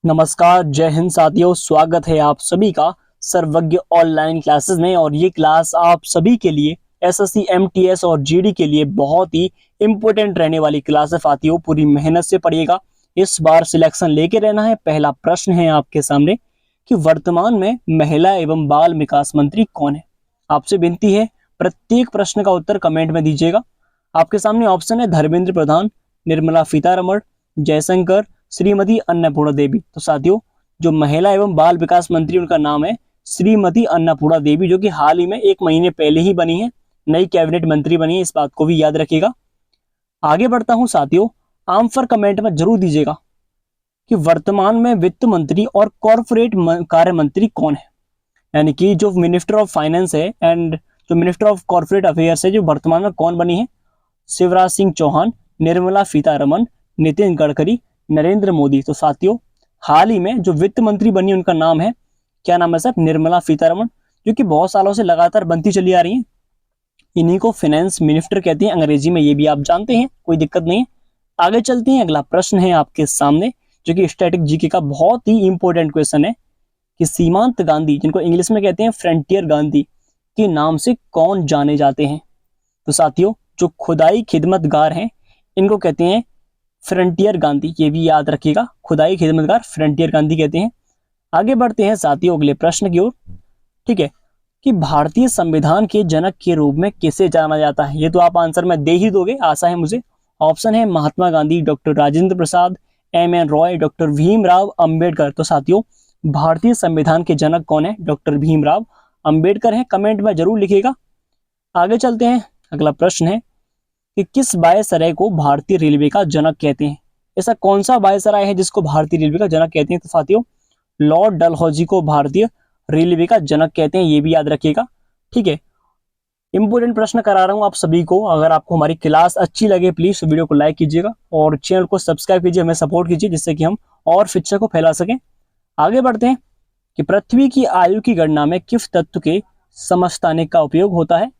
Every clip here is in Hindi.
नमस्कार, जय हिंद साथियों। स्वागत है आप सभी का सर्वज्ञ ऑनलाइन क्लासेस में। और ये क्लास आप सभी के लिए एसएससी, एमटीएस और जीडी के लिए बहुत ही इंपॉर्टेंट रहने वाली क्लास है साथियों। पूरी मेहनत से पढ़िएगा, इस बार सिलेक्शन लेके रहना है। पहला प्रश्न है आपके सामने कि वर्तमान में महिला एवं बाल विकास मंत्री कौन है। आपसे विनती है प्रत्येक प्रश्न का उत्तर कमेंट में दीजिएगा। आपके सामने ऑप्शन है धर्मेंद्र प्रधान, निर्मला सीतारमण, जयशंकर, श्रीमती अन्नपूर्णा देवी। तो साथियों, जो महिला एवं बाल विकास मंत्री उनका नाम है श्रीमती अन्नपूर्णा देवी, जो कि हाल ही में 1 महीने पहले ही बनी है, नई कैबिनेट मंत्री बनी है। इस बात को भी याद रखिएगा। आगे बढ़ता हूं साथियों, आंसर कमेंट में जरूर दीजिएगा कि वर्तमान में वित्त मंत्री और कॉर्पोरेट कार्य मंत्री कौन है। यानी कि जो मिनिस्टर ऑफ फाइनेंस है एंड जो मिनिस्टर ऑफ कॉर्पोरेट अफेयर्स है, जो वर्तमान में कौन बनी है? शिवराज सिंह चौहान, निर्मला सीतारमण, नितिन गडकरी, नरेंद्र मोदी। तो साथियों, हाल ही में जो वित्त मंत्री बनी उनका नाम है, क्या नाम है सर? निर्मला सीतारमण, जो कि बहुत सालों से लगातार बनती चली आ रही है। इन्हीं को फाइनेंस मिनिस्टर कहते हैं अंग्रेजी में, ये भी आप जानते हैं, कोई दिक्कत नहीं है। आगे चलते हैं, अगला प्रश्न है आपके सामने जो कि स्टैटिक जीके का बहुत ही इंपॉर्टेंट क्वेश्चन है कि सीमांत गांधी, जिनको इंग्लिश में कहते हैं फ्रंटियर गांधी, के नाम से कौन जाने जाते हैं? तो साथियों, जो खुदाई खिदमतगार हैं इनको कहते हैं फ्रंटियर गांधी, ये भी याद रखिएगा। खुदाई खिदमतगार फ्रंटियर गांधी कहते हैं। आगे बढ़ते हैं साथियों अगले प्रश्न की ओर। ठीक है, कि भारतीय संविधान के जनक के रूप में किसे जाना जाता है? ये तो आप आंसर में दे ही दोगे, आशा है मुझे। ऑप्शन है Mahatma Gandhi, doctor Rajendra Prasad, M.N.. Roy, doctor Bhimrao Ambedkar. तो साथियों, भारतीय संविधान के जनक कौन है? डॉक्टर भीमराव अंबेडकर है। कमेंट में जरूर लिखिएगा। आगे चलते हैं, अगला प्रश्न है कि किस वायसराय को भारतीय रेलवे का जनक कहते हैं? ऐसा कौन सा वायसराय है जिसको भारतीय रेलवे का जनक कहते हैं? तो साथियों, लॉर्ड डलहौजी को भारतीय रेलवे का जनक कहते हैं, ये भी याद रखिएगा। ठीक है, इंपोर्टेंट प्रश्न करा रहा हूं आप सभी को। अगर आपको हमारी क्लास अच्छी लगे प्लीज वीडियो को लाइक कीजिएगा और चैनल को सब्सक्राइब कीजिए, हमें सपोर्ट कीजिए, जिससे कि हम और शिक्षा को फैला सकें। आगे बढ़ते हैं कि पृथ्वी की आयु की गणना में किस तत्व के समस्थानिक का उपयोग होता है?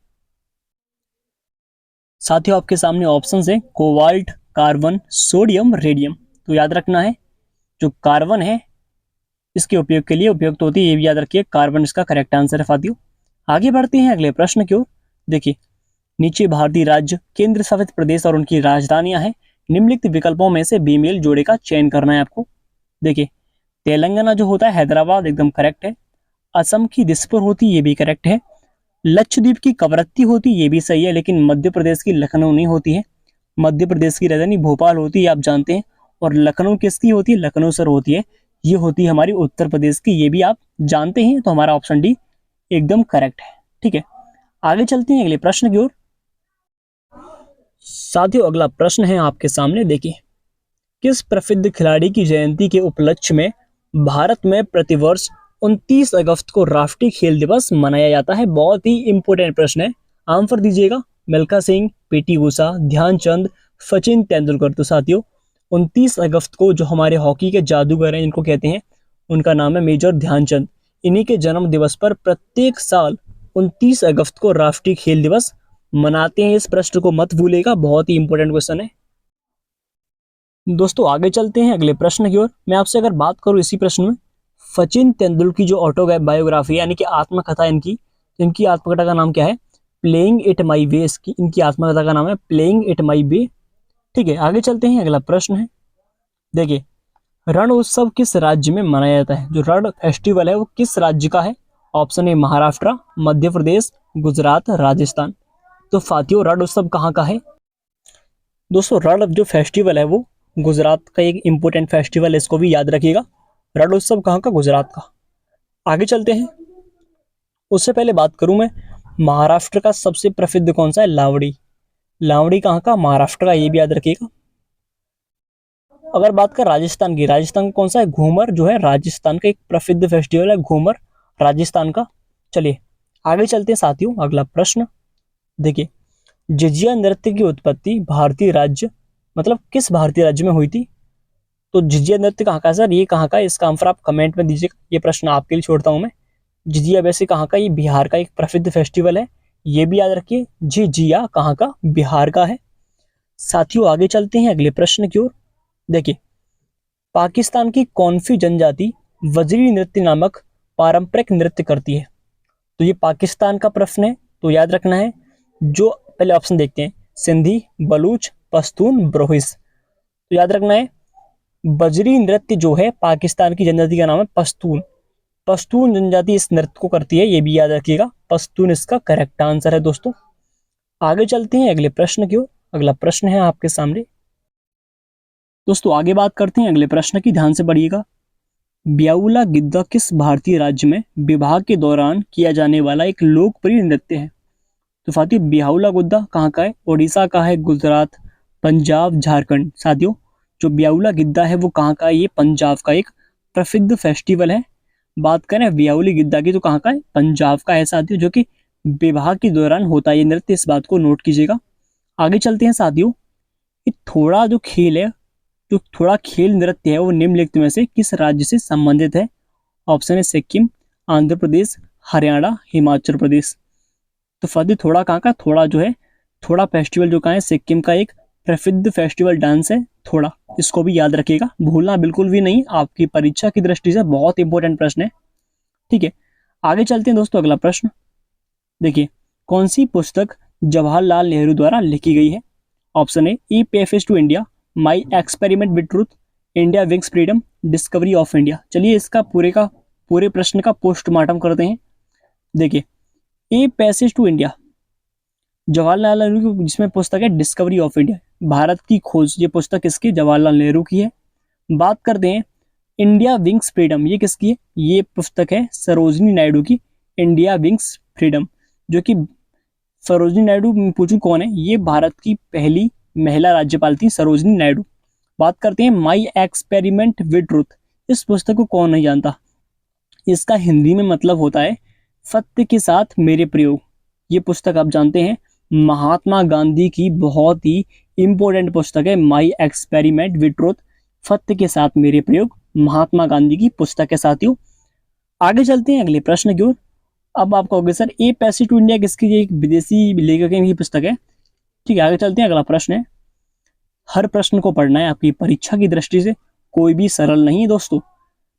साथियों, आपके सामने ऑप्शन है कोबाल्ट, कार्बन, सोडियम, रेडियम। तो याद रखना है जो कार्बन है इसके उपयोग के लिए उपयुक्त होती है, ये भी याद रखिए। कार्बन इसका करेक्ट आंसर है साथियों। आगे बढ़ते हैं अगले प्रश्न की ओर। देखिए, नीचे भारतीय राज्य, केंद्र शासित प्रदेश और उनकी राजधानियां हैं। निम्नलिखित विकल्पों में से बेमेल जोड़े का चयन करना है आपको। देखिए, तेलंगाना जो होता है हैदराबाद, एकदम करेक्ट है। असम की दिसपुर होती, ये भी करेक्ट है। लक्षद्वीप की कवरत्ती होती, ये भी सही है, लेकिन मध्य प्रदेश की लखनऊ नहीं होती है। मध्य प्रदेश की राजधानी भोपाल होती है, आप जानते हैं। और लखनऊ किसकी होती है? लखनऊ सर होती है, ये होती है हमारी उत्तर प्रदेश की, ये भी आप जानते हैं। तो हमारा ऑप्शन डी एकदम करेक्ट है। ठीक है, आगे चलते हैं अगले प्रश्न की ओर। साथियों, अगला प्रश्न है आपके सामने। देखिए, किस प्रसिद्ध खिलाड़ी की जयंती के उपलक्ष्य में भारत में प्रतिवर्ष 29 अगस्त को राष्ट्रीय खेल दिवस मनाया जाता है? बहुत ही इंपॉर्टेंट प्रश्न है, आंसर दीजिएगा। मिल्खा सिंह, पीटी उषा, ध्यानचंद, सचिन तेंदुलकर। तो साथियों, 29 अगस्त को जो हमारे हॉकी के जादूगर हैं इनको कहते हैं, उनका नाम है मेजर ध्यानचंद। इन्हीं के जन्म दिवस पर प्रत्येक साल 29 अगस्त को राष्ट्रीय खेल दिवस मनाते हैं। इस प्रश्न को मत भूलेगा, बहुत ही इंपॉर्टेंट क्वेश्चन है। दोस्तों, आगे चलते हैं अगले प्रश्न की ओर। मैं आपसे अगर बात करूं इसी प्रश्न में, सचिन तेंदुलकर की जो ऑटोबायोग्राफी यानी कि आत्मकथा इनकी आत्मकथा का नाम क्या है? प्लेइंग इट माई वे। इनकी आत्मकथा का नाम है प्लेइंग इट माई वे। ठीक है, आगे चलते हैं, अगला प्रश्न है। देखिए, रण उत्सव किस राज्य में मनाया जाता है? जो रण फेस्टिवल है वो किस राज्य का है? ऑप्शन ए महाराष्ट्र, मध्य प्रदेश, गुजरात, राजस्थान। तो साथियों, रण उत्सव कहाँ का है? दोस्तों, रण जो फेस्टिवल है वो गुजरात का एक इंपॉर्टेंट फेस्टिवल है, इसको भी याद रखिएगा। रण उत्सव कहाँ का? गुजरात का। आगे चलते हैं, उससे पहले बात करूं मैं, महाराष्ट्र का सबसे प्रसिद्ध कौन सा है? लावड़ी। लावड़ी कहाँ का? महाराष्ट्र का, ये भी याद रखिएगा। अगर बात कर राजस्थान की, राजस्थान का कौन सा है? घूमर जो है राजस्थान का एक प्रसिद्ध फेस्टिवल है, घूमर राजस्थान का। चलिए आगे चलते हैं साथियों, अगला प्रश्न देखिए, जिजिया नृत्य की उत्पत्ति भारतीय राज्य मतलब किस भारतीय राज्य में हुई थी? तो जिजिया नृत्य कहाँ का सर? ये कहाँ का? इसका आंसर आप कमेंट में दीजिएगा, ये प्रश्न आपके लिए छोड़ता हूं मैं। जिजिया वैसे कहाँ का? ये बिहार का एक प्रसिद्ध फेस्टिवल है, ये भी याद रखिए। जिजिया कहाँ का? बिहार का है। साथियों, आगे चलते हैं अगले प्रश्न की ओर। देखिए, पाकिस्तान की कौन सी जनजाति वजरी नृत्य नामक पारंपरिक नृत्य करती है? तो ये पाकिस्तान का प्रश्न है, तो याद रखना है। जो पहले ऑप्शन देखते हैं, सिंधी, बलूच, पश्तून, ब्रोहिस। तो याद रखना है, बजरी नृत्य जो है पाकिस्तान की जनजाति का नाम है पश्तून। पश्तून जनजाति इस नृत्य को करती है, ये भी याद रखिएगा। पश्तून इसका करेक्ट आंसर है दोस्तों। आगे चलते हैं अगले प्रश्न की ओर। अगला प्रश्न है आपके सामने। दोस्तों आगे बात करते हैं अगले प्रश्न की, ध्यान से पढ़िएगा। ब्याउला गिद्दा किस भारतीय राज्य में विवाह के दौरान किया जाने वाला एक लोकप्रिय नृत्य है? तो साथियों, ब्याउला गिद्दा कहाँ का है? उड़ीसा का है, गुजरात, पंजाब, झारखंड। साथियों, जो ब्याउला गिद्दा है वो कहाँ का है? ये पंजाब का एक प्रसिद्ध फेस्टिवल है। बात करें ब्याउली गिद्दा की तो कहाँ का है? पंजाब का है साथियों, जो कि विवाह के दौरान होता है ये नृत्य, इस बात को नोट कीजिएगा। आगे चलते हैं साथियों। ये थोड़ा जो खेल है, जो थोड़ा खेल नृत्य है वो निम्नलिखित में से किस राज्य से संबंधित है? ऑप्शन है सिक्किम, आंध्र प्रदेश, हरियाणा, हिमाचल प्रदेश। तो फर्दी थोड़ा कहाँ का? थोड़ा जो है, थोड़ा फेस्टिवल जो कहाँ है? सिक्किम का एक प्रसिद्ध फेस्टिवल डांस है थोड़ा। इसको भी याद रखिएगा, भूलना बिल्कुल भी नहीं, आपकी परीक्षा की दृष्टि से बहुत इंपॉर्टेंट प्रश्न है। ठीक है, आगे चलते हैं दोस्तों। अगला प्रश्न देखिए, कौन सी पुस्तक जवाहरलाल नेहरू द्वारा लिखी गई है? Option A, a passage to India, my experiment with truth, India wins freedom, discovery of India. चलिए इसका पूरे प्रश्न का पोस्टमार्टम करते हैं। देखिए, a passage to India Jawaharlal Nehru की जिसमें पुस्तक है डिस्कवरी ऑफ इंडिया, भारत की खोज, ये पुस्तक किसकी? जवाहरलाल नेहरू की है। बात करते हैं इंडिया विंग्स फ्रीडम, ये किसकी है? ये पुस्तक है सरोजिनी नायडू की, इंडिया विंग्स फ्रीडम, जो कि सरोजिनी नायडू पूछूं कौन है? ये भारत की पहली महिला राज्यपाल थी सरोजिनी नायडू। बात करते हैं माई एक्सपेरिमेंट विद ट्रूथ, इस पुस्तक को कौन नहीं जानता? इसका हिंदी में मतलब होता है सत्य के साथ मेरे प्रयोग। ये पुस्तक आप जानते हैं महात्मा गांधी की बहुत ही इंपॉर्टेंट पुस्तक है, माई एक्सपेरिमेंट विद ट्रूथ, सत्य के साथ मेरे प्रयोग, महात्मा गांधी की पुस्तक है साथियों। आगे चलते हैं अगले प्रश्न की ओर। अब आप कहोगे sir a passage to India किसकी? एक विदेशी लेखक की पुस्तक है। ठीक है, आगे चलते हैं। अगला प्रश्न है, हर प्रश्न को पढ़ना है आपकी परीक्षा की दृष्टि से, कोई भी सरल नहीं है दोस्तों।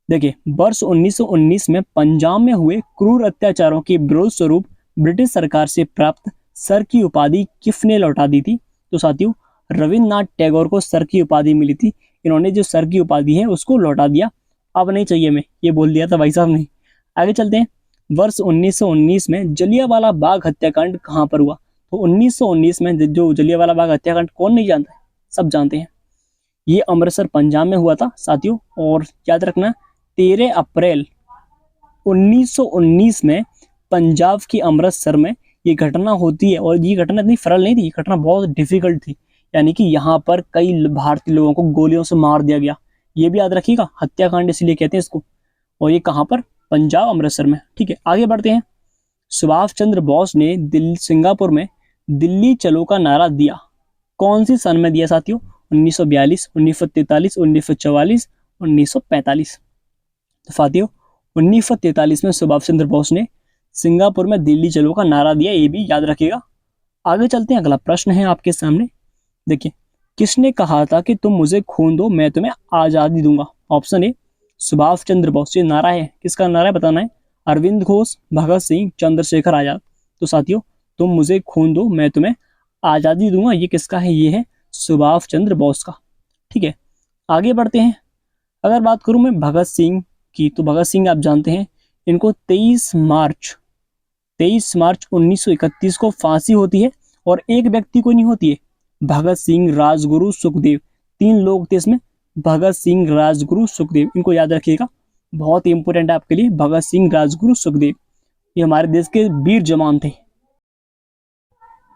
देखिए, वर्ष 1919 में पंजाब में हुए क्रूर अत्याचारों के विरोध स्वरूप ब्रिटिश सरकार से प्राप्त सर की उपाधि किसने लौटा दी थी? तो साथियों, रविन्द्रनाथ टैगोर को सर की उपाधि मिली थी। इन्होंने जो सर की उपाधि है उसको लौटा दिया, अब नहीं चाहिए मैं, ये बोल दिया था भाई साहब ने। आगे चलते हैं। वर्ष 1919 में जलियांवाला बाग हत्याकांड कहाँ पर हुआ? तो 1919 में जो जलियांवाला बाग हत्याकांड कौन नहीं जानता है? सब जानते हैं। ये अमृतसर पंजाब में हुआ था साथियों। और याद रखना, 13 अप्रैल 1919 में पंजाब की अमृतसर में ये घटना होती है। और ये घटना इतनी सरल नहीं थी, ये घटना बहुत डिफिकल्ट थी, यानी कि यहाँ पर कई भारतीय लोगों को गोलियों से मार दिया गया। ये भी याद रखिएगा, हत्याकांड इसलिए कहते हैं इसको। और ये कहाँ पर? पंजाब, अमृतसर में। ठीक है, आगे बढ़ते हैं। सुभाष चंद्र बोस ने सिंगापुर में दिल्ली चलो का नारा दिया, कौन सी सन में दिया साथियों? 1942, 1943, 1944, 1945। तो साथियों, 1943 में सुभाष चंद्र बोस ने सिंगापुर में दिल्ली चलो का नारा दिया, ये भी याद रखिएगा। आगे चलते हैं। अगला प्रश्न है आपके सामने। देखिए, किसने कहा था कि तुम मुझे खून दो मैं तुम्हें आजादी दूंगा? Option A, Subhash Chandra Bose. ये नारा है, किसका नारा है बताना है? अरविंद घोष, भगत सिंह, चंद्रशेखर आजाद। तो साथियों, तुम मुझे खून दो मैं तुम्हें आजादी दूंगा, ये किसका है? ये है सुभाष चंद्र बोस का। ठीक है, आगे बढ़ते हैं। अगर बात करूं मैं भगत सिंह की, तो भगत सिंह आप जानते हैं, इनको 23 मार्च 1931 को फांसी होती है। और एक व्यक्ति को नहीं होती है, भगत सिंह, राजगुरु, सुखदेव, 3 लोग थे इसमें, भगत सिंह, राजगुरु, सुखदेव। इनको याद रखिएगा, बहुत ही इंपॉर्टेंट है आपके लिए, भगत सिंह, राजगुरु, सुखदेव, ये हमारे देश के वीर जवान थे।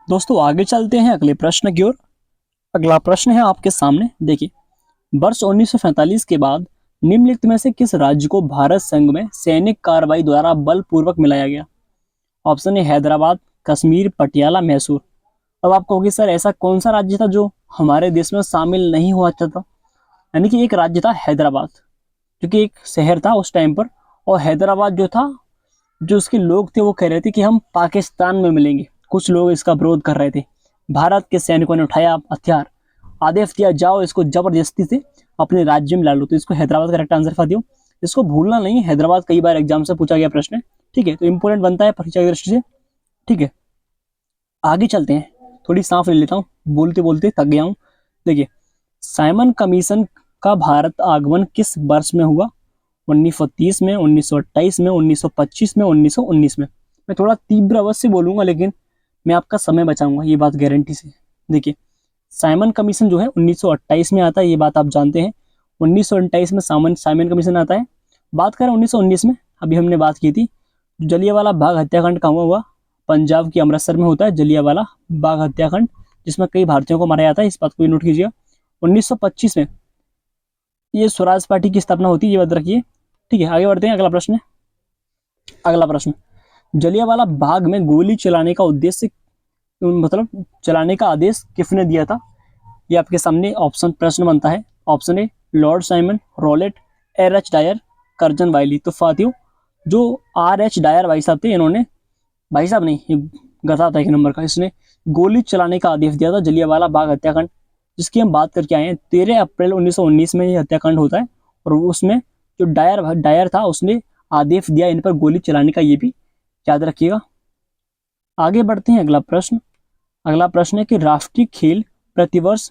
दोस्तों आगे चलते हैं अगले प्रश्न की ओर। अगला प्रश्न है आपके सामने। देखिए, वर्ष 1947 के बाद निम्नलिखित में से किस राज्य को भारत संघ में सैनिक कार्रवाई द्वारा बलपूर्वक मिलाया गया? Option A, Hyderabad, Kashmir, Patiala, Mysore. अब आप कहोगे सर ऐसा कौन सा राज्य था जो हमारे देश में शामिल नहीं हुआ था? यानी कि एक राज्य था हैदराबाद, क्योंकि एक शहर था उस टाइम पर। और हैदराबाद जो था, जो उसके लोग थे वो कह रहे थे कि हम पाकिस्तान में मिलेंगे। कुछ लोग इसका विरोध कर रहे थे। भारत के सैनिकों ने उठाया हथियार, आदेश दिया जाओ इसको जबरदस्ती से अपने राज्य में ला लो। तो इसको हैदराबाद करेक्ट आंसर था दियो। इसको भूलना नहीं, हैदराबाद कई बार एग्जाम से पूछा गया प्रश्न है, ठीक है, तो इंपोर्टेंट बनता है परीक्षा की दृष्टि से, ठीक है। आगे चलते हैं, थोड़ी सांस ले लेता हूँ, बोलते बोलते थक गया हूँ। देखिए, साइमन कमीशन का भारत आगमन किस वर्ष में हुआ? 1930 में, 1928 में, 1925 में, 1919 में। मैं थोड़ा तीव्र आवाज से बोलूंगा, लेकिन मैं आपका समय बचाऊंगा, ये बात गारंटी से। देखिए, साइमन कमीशन जो है 1928 में आता है, ये बात आप जानते हैं। 1928 में साइमन कमीशन आता है। बात करें 1919 में, अभी हमने बात की थी, जलियांवाला बाग हत्याकांड कहाँ हुआ? पंजाब के अमृतसर में होता है जलियांवाला बाग हत्याकांड, जिसमें कई भारतीयों को मारा जाता है, इस बात को भी नोट कीजिएगा। 1925 में ये स्वराज पार्टी की स्थापना होती है, ये बात रखिए, ठीक है। आगे बढ़ते हैं, अगला प्रश्न है। अगला प्रश्न, जलियांवाला बाग में गोली चलाने का उद्देश्य, मतलब चलाने का आदेश किसने दिया था? ये आपके सामने ऑप्शन प्रश्न बनता है। Option A Lord Simon, Rowlatt, H Dyer, Curzon Wyllie. तो साथियों, जो एच डायर भाई साहब थे, इन्होंने, भाई साहब नहीं, ये गधा था एक नंबर का, इसने गोली चलाने का आदेश दिया था जलियांवाला बाग हत्याकांड, जिसकी हम बात करके आए हैं। 13 अप्रैल 1919 में ये हत्याकांड होता है, और उसमें जो डायर डायर था उसने आदेश दिया इन पर गोली चलाने का, ये भी याद रखिएगा। आगे बढ़ते हैं, अगला प्रश्न। अगला प्रश्न है कि राष्ट्रीय खेल प्रतिवर्ष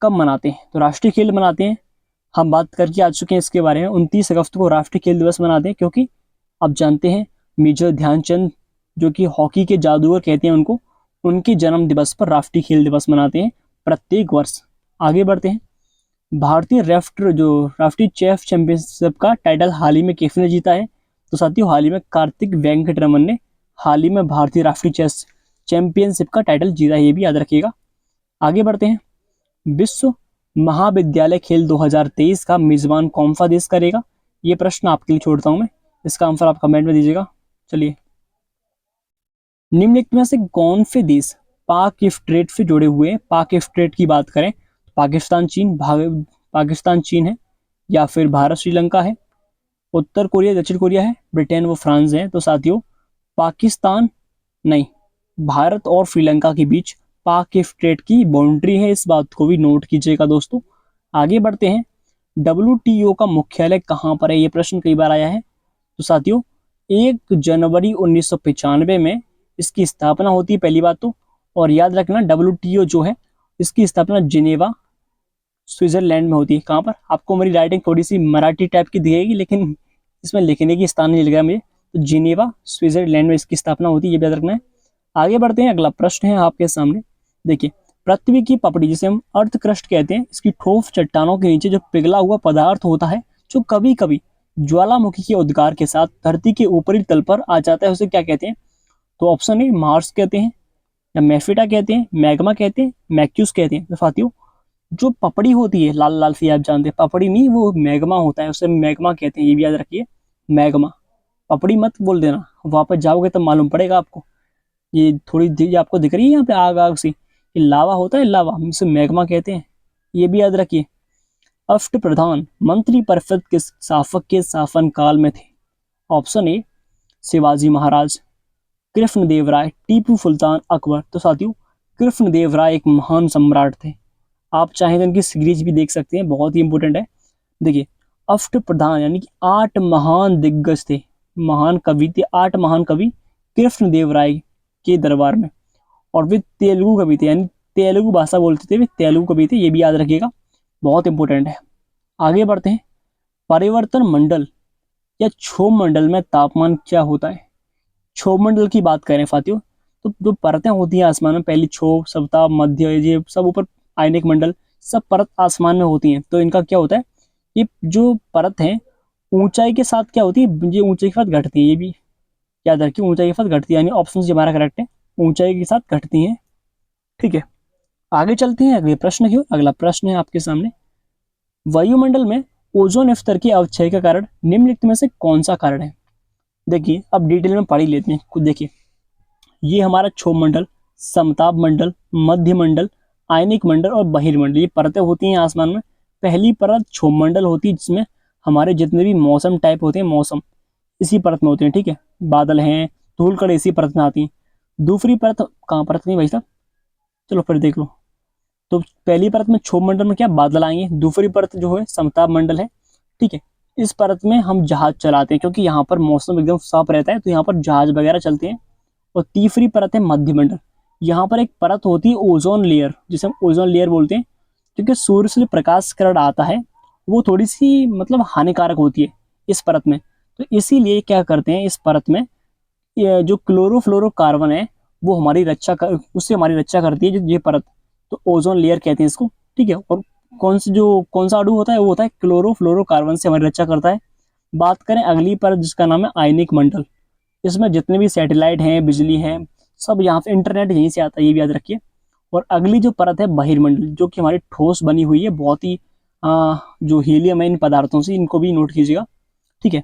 कब मनाते हैं? तो राष्ट्रीय खेल मनाते हैं, हम बात करके आ चुके हैं इसके बारे में। 29 अगस्त को राष्ट्रीय खेल दिवस मनाते हैं, क्योंकि आप जानते हैं मेजर ध्यानचंद, जो कि हॉकी के जादूगर कहते हैं उनको, उनके जन्म दिवस पर राष्ट्रीय खेल दिवस मनाते हैं प्रत्येक वर्ष। आगे बढ़ते हैं, भारतीय राष्ट्रीय चेस चैंपियनशिप का टाइटल हाल ही में किसने जीता है? तो साथियों, हाल ही में कार्तिक वेंकटरमन ने हाल ही में भारतीय राष्ट्रीय चेस चैंपियनशिप का टाइटल जीता है, ये भी याद रखिएगा। आगे बढ़ते हैं, विश्व महाविद्यालय खेल 2023 का मेजबान कौन सा देश करेगा? ये प्रश्न आपके लिए छोड़ता हूं मैं, इसका आंसर आप कमेंट में दीजिएगा। चलिए, निम्नलिखित में से कौन से देश पाक स्ट्रेट से जुड़े हुए हैं? पाक स्ट्रेट की बात करें, पाकिस्तान चीन है, या फिर भारत श्रीलंका है, उत्तर कोरिया दक्षिण कोरिया है, ब्रिटेन व फ्रांस है। तो साथियों, पाकिस्तान नहीं, भारत और श्रीलंका के बीच पाक स्ट्रेट की बाउंड्री है, इस बात को भी नोट कीजिएगा दोस्तों। आगे बढ़ते हैं, WTO का मुख्यालय कहाँ पर है? ये प्रश्न कई बार आया है। तो साथियों, 1 जनवरी 1995 में इसकी स्थापना होती है, पहली बात तो। और याद रखना, WTO जो है, इसकी स्थापना जिनेवा स्विट्जरलैंड में होती है। कहाँ पर? आपको मेरी राइटिंग थोड़ी सी मराठी टाइप की दिखेगी, लेकिन इसमें लिखने की स्थान नहीं लगा मुझे। तो जिनेवा स्विट्जरलैंड में इसकी स्थापना होती है, ये याद रखना है। आगे बढ़ते हैं, अगला प्रश्न है आपके सामने। देखिए, पृथ्वी की पपड़ी, जिसे हम अर्थ क्रस्ट कहते हैं, इसकी ठोस चट्टानों के नीचे जो पिघला हुआ पदार्थ होता है, जो कभी कभी ज्वालामुखी के उद्गार के साथ धरती के ऊपरी तल पर आ जाता है, उसे क्या कहते हैं? तो ऑप्शन ए मार्स कहते हैं, या मेफिटा कहते हैं, मैग्मा कहते हैं, मैक्यूस कहते हैं। तो साथियों, जो पपड़ी होती है लाल लाल सी, आप जानते हैं, पपड़ी नहीं, वो मैग्मा होता है, उसे मैग्मा कहते हैं, ये भी याद रखिए, मैग्मा। पपड़ी मत बोल देना, वापस जाओगे तो मालूम पड़ेगा आपको। ये थोड़ी आपको दिख रही है यहाँ पे आग आग सी, ये लावा होता है, लावा, हम इसे मैग्मा कहते हैं, ये भी याद रखिए। अष्ट प्रधान मंत्री परिषद किस शासक के शासन काल में थे? ऑप्शन ए शिवाजी महाराज, कृष्णदेव राय, टीपू सुल्तान, अकबर। तो साथियों, कृष्णदेव राय एक महान सम्राट थे, आप चाहें तो इनकी सीरीज भी देख सकते हैं, बहुत ही इंपॉर्टेंट है। देखिए, अष्ट प्रधान यानी कि 8 महान दिग्गज थे, महान कवि थे, 8 महान कवि कृष्णदेव राय के दरबार में, और वे तेलुगु कवि थे, यानी तेलुगु भाषा बोलते थे, वे तेलुगु कवि थे, ये भी याद रखिएगा, बहुत इंपॉर्टेंट है। आगे बढ़ते हैं, परिवर्तन मंडल या क्षोभ मंडल में तापमान क्या होता है? क्षोभ मंडल की बात करें साथियों, तो जो परतें होती हैं आसमान में, पहली क्षोभ, सप्ताह, मध्य, ये सब ऊपर आयनिक मंडल, सब परत आसमान में होती हैं। तो इनका क्या होता है, ये जो परत है ऊंचाई के साथ क्या होती है, ये ऊंचाई के साथ घटती है, ये भी याद रखिए, ऊंचाई के साथ घटती है, यानी ऑप्शन हमारा करेक्ट है, ऊंचाई के साथ घटती हैं, ठीक है। आगे चलते हैं अगले प्रश्न की ओर। अगला प्रश्न है आपके सामने, वायुमंडल में ओजोन स्तर के अवक्षय का कारण निम्नलिखित में से कौन सा कारण है? देखिए, अब डिटेल में पढ़ ही लेते हैं, खुद देखिए, ये हमारा क्षोभ मंडल, समताप मंडल, मध्य मंडल, आयनिक मंडल और बहिर्मंडल, ये परतें होती हैं आसमान में। पहली परत क्षोभ मंडल होती है, जिसमें हमारे जितने भी मौसम टाइप होते हैं, मौसम इसी परत में होते हैं, ठीक है, बादल हैं, धूल कण इसी परत में आती है। दूसरी परत कहाँ परत नहीं भाई साहब, चलो फिर देख लो। तो पहली परत में क्षोभ मंडल में क्या बादल आएंगे, दूसरी परत जो है समताप मंडल है, ठीक है। इस परत में हम जहाज चलाते हैं क्योंकि यहाँ पर मौसम एकदम साफ रहता है, तो यहाँ पर जहाज वगैरह चलते हैं। और तीसरी परत है मध्यमंडल। यहाँ पर एक परत होती है ओजोन लेयर, जिसे हम ओजोन लेयर बोलते हैं, क्योंकि सूर्य से प्रकाश किरण आता है वो थोड़ी सी मतलब हानिकारक होती है इस परत में। तो इसीलिए क्या करते हैं, इस परत में ये जो क्लोरोफ्लोरोकार्बन है वो हमारी रक्षा कर, उससे हमारी रक्षा करती है ये परत। तो ओजोन लेयर कहते हैं इसको, ठीक है। और कौन सा अणु होता है, वो होता है क्लोरोफ्लोरोकार्बन से हमारी रक्षा करता है। बात करें अगली परत जिसका नाम है आयनिक मंडल। इसमें जितने भी सैटेलाइट हैं, बिजली है, सब यहाँ से, इंटरनेट यहीं से आता है, ये भी याद रखिए। और अगली जो परत है बहिर्मंडल, जो कि हमारी ठोस बनी हुई है बहुत ही जो हीलियम है इन पदार्थों से, इनको भी नोट कीजिएगा, ठीक है।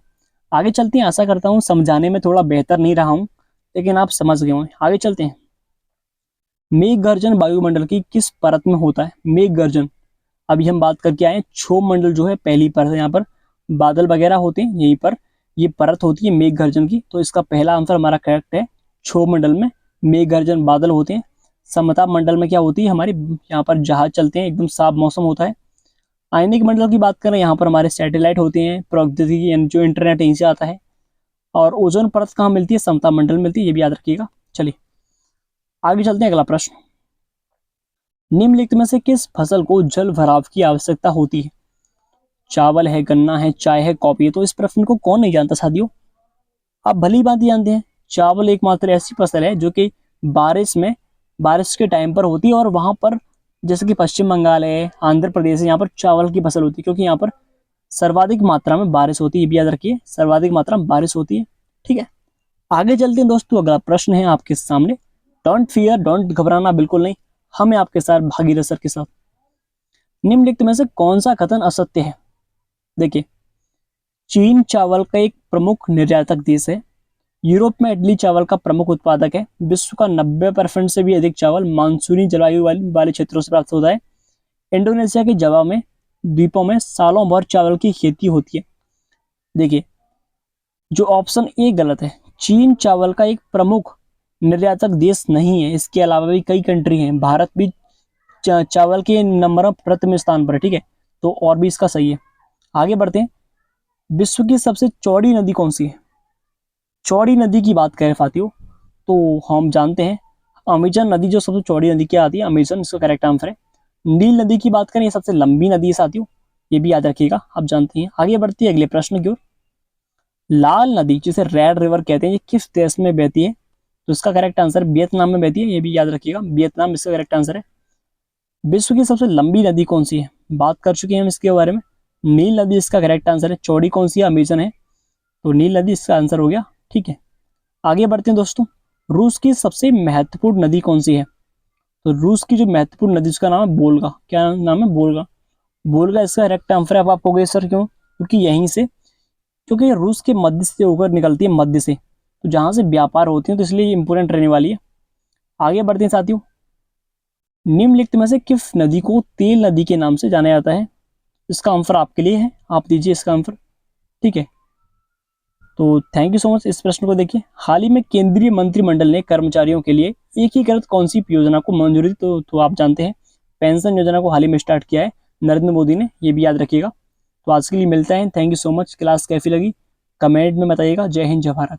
आगे चलते हैं। आशा करता हूँ समझाने में थोड़ा बेहतर नहीं रहा हूँ, लेकिन आप समझ गए होंगे। आगे चलते हैं। मेघ गर्जन वायुमंडल की किस परत में होता है? मेघ गर्जन अभी हम बात करके आए। क्षोभ मंडल जो है पहली परत है, यहाँ पर बादल वगैरह होते हैं, यहीं पर ये परत होती है मेघ गर्जन की। तो इसका पहला आंसर हमारा करेक्ट है। क्षोभ मंडल में मेघ गर्जन बादल होते हैं। समताप मंडल में क्या होती है, हमारे यहाँ पर जहाज चलते हैं, एकदम साफ मौसम होता है। आयनिक मंडल की बात करें, यहाँ पर हमारे सैटेलाइट होते हैं, प्रौद्योगिकी जो इंटरनेट यहीं से आता है। और ओजोन परत कहाँ मिलती है? समताप मंडल में मिलती है, ये भी याद रखिएगा। चलिए आगे चलते हैं। अगला प्रश्न, निम्नलिखित में से किस फसल को जल भराव की आवश्यकता होती है? चावल है, गन्ना है, चाय है, कॉफी है। तो इस प्रश्न को कौन नहीं जानता साथियों, आप भली बात जानते हैं। चावल एकमात्र ऐसी फसल है जो कि बारिश के टाइम पर होती है, और वहां पर जैसे कि पश्चिम बंगाल है, आंध्र प्रदेश है, यहाँ पर चावल की फसल होती है क्योंकि यहाँ पर सर्वाधिक मात्रा में बारिश होती है। ये भी याद रखिए, सर्वाधिक मात्रा में बारिश होती है, ठीक है। आगे चलते हैं दोस्तों। अगला प्रश्न है आपके सामने, डोंट फियर, डोंट घबराना बिल्कुल नहीं, हमें आपके साथ भागीरथ सर के साथ। निम्नलिखित में से कौन सा कथन असत्य है? देखिए, चीन चावल का एक प्रमुख निर्यातक देश है। यूरोप में इटली चावल का प्रमुख उत्पादक है। विश्व का 90% से भी अधिक चावल मानसूनी जलवायु वाले क्षेत्रों से प्राप्त होता है। इंडोनेशिया के जावा में द्वीपों में सालों भर चावल की खेती होती है। देखिए, जो ऑप्शन ए गलत है, चीन चावल का एक प्रमुख निर्यातक देश नहीं है। इसके अलावा भी कई कंट्री हैं, भारत भी चावल के नंबर प्रथम स्थान पर है, ठीक है। तो और भी इसका सही है। आगे बढ़ते हैं। विश्व की सबसे चौड़ी नदी कौन सी है? चौड़ी नदी की बात करें साथियों, तो हम जानते हैं अमेजन नदी जो सबसे चौड़ी नदी क्या आती है, अमेजन, इसका करेक्ट आंसर है। नील नदी की बात करें, ये सबसे लंबी नदी है साथियों, ये भी याद रखिएगा, आप जानते हैं। आगे बढ़ती है अगले प्रश्न की ओर। लाल नदी जिसे रेड रिवर कहते हैं, ये किस देश में बहती है? तो इसका करेक्ट आंसर वियतनाम में बहती है, ये भी याद रखिएगा, वियतनाम इसका करेक्ट आंसर है। विश्व की सबसे लंबी नदी कौन सी है? बात कर चुके हैं हम इसके बारे में। नील नदी इसका करेक्ट आंसर है। चौड़ी कौन सी है? अमेजन है, तो नील नदी इसका आंसर हो गया, ठीक है। आगे बढ़ते हैं दोस्तों। रूस की सबसे महत्वपूर्ण नदी कौन सी है? तो रूस की जो महत्वपूर्ण नदी, उसका नाम है बोल्गा। क्या नाम है? बोल्गा। बोल्गा इसका करेक्ट आंसर है। आप हो गए सर, क्यों? क्योंकि यहीं से, क्योंकि रूस के मध्य से होकर निकलती है, मध्य से, तो जहां से व्यापार होते हैं, तो इसलिए इंपोर्टेंट रहने वाली है। आगे बढ़ते हैं साथियों। निम्नलिखित में से किस नदी को तेल नदी के नाम से जाना जाता है? इसका आंसर आपके लिए है, आप दीजिए इसका आंसर, ठीक है। तो थैंक यू सो मच। इस प्रश्न को देखिए, हाल ही में केंद्रीय मंत्रिमंडल ने कर्मचारियों के लिए एकीकृत कौन सी योजना को मंजूरी, तो आप जानते हैं पेंशन योजना को हाल ही में स्टार्ट किया है नरेंद्र मोदी ने, ये भी याद रखिएगा। तो आज के लिए मिलता है, thank you so much. Class कैसी लगी कमेंट में बताइएगा। जय हिंद, जय भारत।